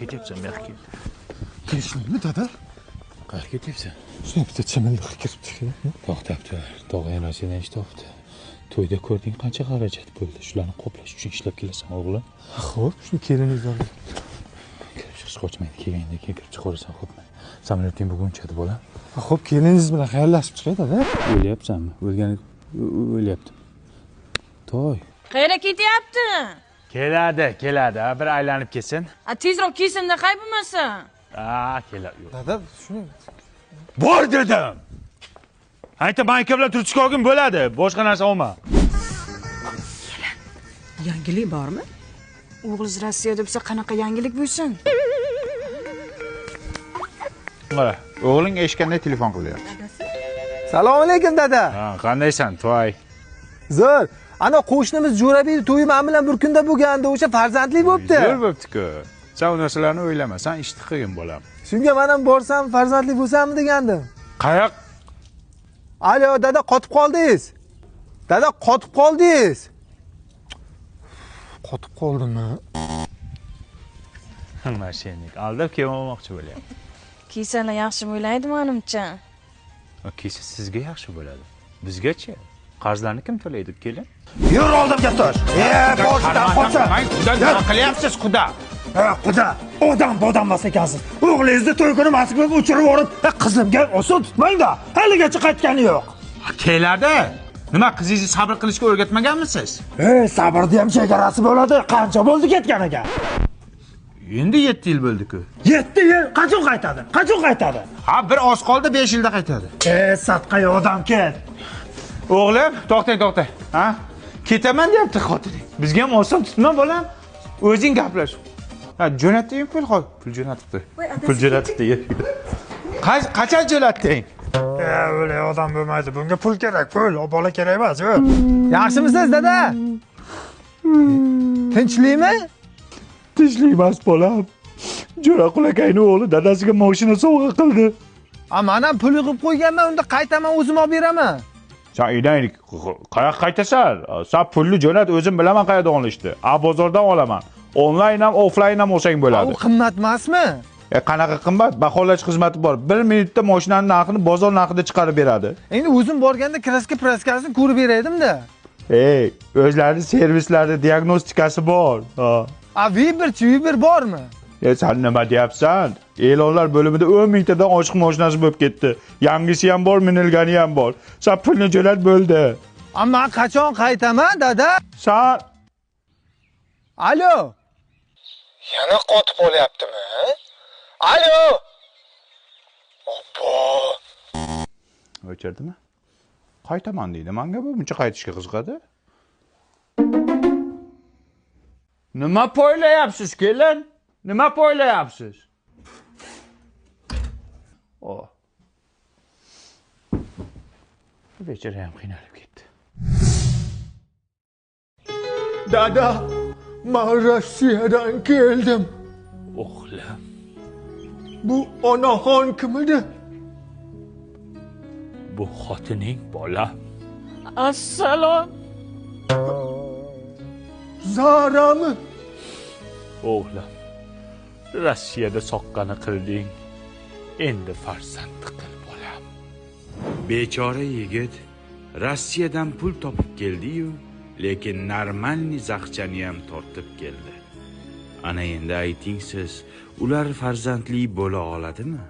ketyapsan, bu yoqqa? Tinchlikmi, dada? Qayerga ketyapsan? Shunday bitta chimildiqqa kiribdi. To'xtabdi. Tog'a yana seni eshitibdi. To'yda ko'rding qancha xarajat bo'ldi. Shularni qoplash uchun ishlab kelasan, o'g'lim. Xo'p, shuni keliningizdan. Kirib chiqish qochmaydi. Kelganda kirib chiqaversan, xo'pmi? Samolyoting bugun uchadi, bolam. Xo'p, keliningiz bilan xayrlashib chiqay, dada. O'ylayapsanmi? O'lgani o'ylayaptim. To'y. Qayerga ketyapti? Keladi. Bir aylanib kelsin. Tezroq kelsin-da, qay bo'lmasa. Keladi. Dada, shuni Bor dedim. Ayta banka bilan turtishga olgin bo'ladi. Boshqa narsa olma. Yangilik bormi? O'g'liz Rossiyada bo'lsa qanaqa yangilik bo'lsin? Mana, o'g'ling eshitganda telefon qilyapti. Assalomu alaykum, dada. Qandaysan, To'y? Zo'r. Ana qo'shnimiz Jo'rabek to'yi men bilan bir kunda bo'lganda o'sha farzandli bo'pti. Zo'r bo'pti-ku. Sen u narsalarni o'ylama, sen ishni qilgin bolam. Shunga men ham borsam farzandli bo'lsammi degandim. Qayoq? Alo, dada, qotib qoldingiz. Dada, qotib qoldingiz. Qotib qoldimmi? Mashinik, aldab kelmoqchi bo'lyapti. Kiysalar yaxshi bo'laydi, menimcha. Kiysa sizga yaxshi bo'ladi. Bizgachi? Qarzlarni kim to'laydi, kelin? Yur oldimga tosh. Boshdan qocha. Nima qilyapsiz, Xudo? Xudo, odam bodanmas ekansiz. O'g'lingizni to'y kuni Moskvaga uchirib yorib, qizimga oson tutmang-da. Haligacha qaytgani yo'q. Keladi. Nima, qizingizni sabr qilishga o'rgatmaganmisiz? Sabrni ham chegarasi bo'ladi. Qancha bo'ldi ketganiga? Endi 7 yil bo'ldi-ku. 7 yil qachon qaytadi? Ha, bir oz qoldi, 5 yilda qaytadi. Satqaga odam ket. O'g'lim, to'xtang. Ha? Ketaman deyapti xotining. Bizga ham oson tutma, bolam. O'zing gaplash. Ha, jo'natding pul qol. Pul jo'natibdi. Pul jo'natibdi. Qachon jo'natding? O'lay odam bo'lmaydi. Bunga pul kerak, pul. Bola kerak emas. Yaxshimisiz, dada? Tinchlikmi? Tinchlik emas, bolam. Jo'raqul akayning o'g'li dadasiga mashina sovg'a qildi. Men ham pul yig'ib qo'yganman, unda qaytaman, o'zim olib beraman. Sen idaylik, qayoqqa qaytasan? Sen pulni jo'nat, o'zim bilaman qayerdan olishdi. Bozordan olaman. Onlayn ham, offlayn ham olsang bo'ladi. U qimmat emasmi? Qanaqa qimmat? Baholash xizmati bor. 1 minutda mashinaning narxini bozor narxida chiqarib beradi. Endi o'zim borganda kraska-praskasini ko'rib beraydim-da. O'zlarining servislarida diagnostikasi bor. Viber bormi? Sen nima deyapsan? E'lonlar bo'limida 10 mingtadan oshiq mashinasi bo'lib ketdi. Yangisi ham bor, minilgani ham bor. Sen pulni jo'nat bo'ldi. Men qachon qaytaman, dada? Sen Alo. Yana qotib qolyaptimi? Alo. Obbo. O'chirdimi? Qaytaman deydi. Menga bu buncha qaytishga qiziqadi. Nima poylayapsiz, kelin? Nima poylayapsiz? Bechora ham qiynalib ketdi. Dada, men Rossiyadan keldim. O'g'lim. Bu onaxon kim edi? Bu xotining, bolam. Assalom. Zarami? O'g'lim. Rossiyada soqqani qilding. Endi farzandni qil, bolam. Bechora yigit Rossiyadan pul topib keldi-yu, lekin normalniy zaqchani ham tortib keldi. Ana endi ayting siz, ular farzandli bo'la oladimi?